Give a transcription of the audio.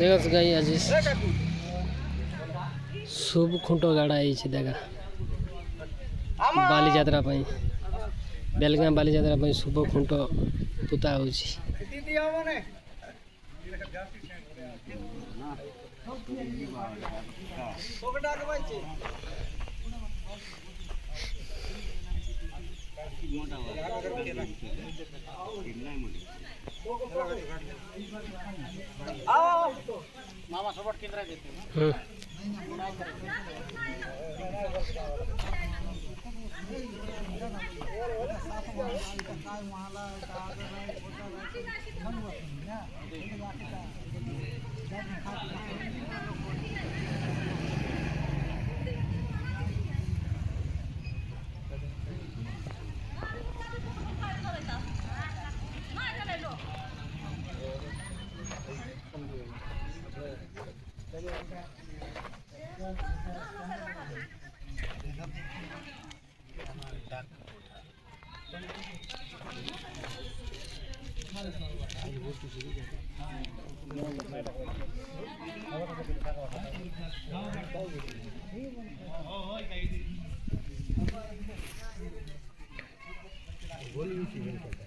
देखा गाई आज शुभ खुंट गाड़ा देखा बाली यात्रा बेलगां बाली यात्रा शुभ खुंट पुता हो मामा सोबत केंद्र देते बोलिए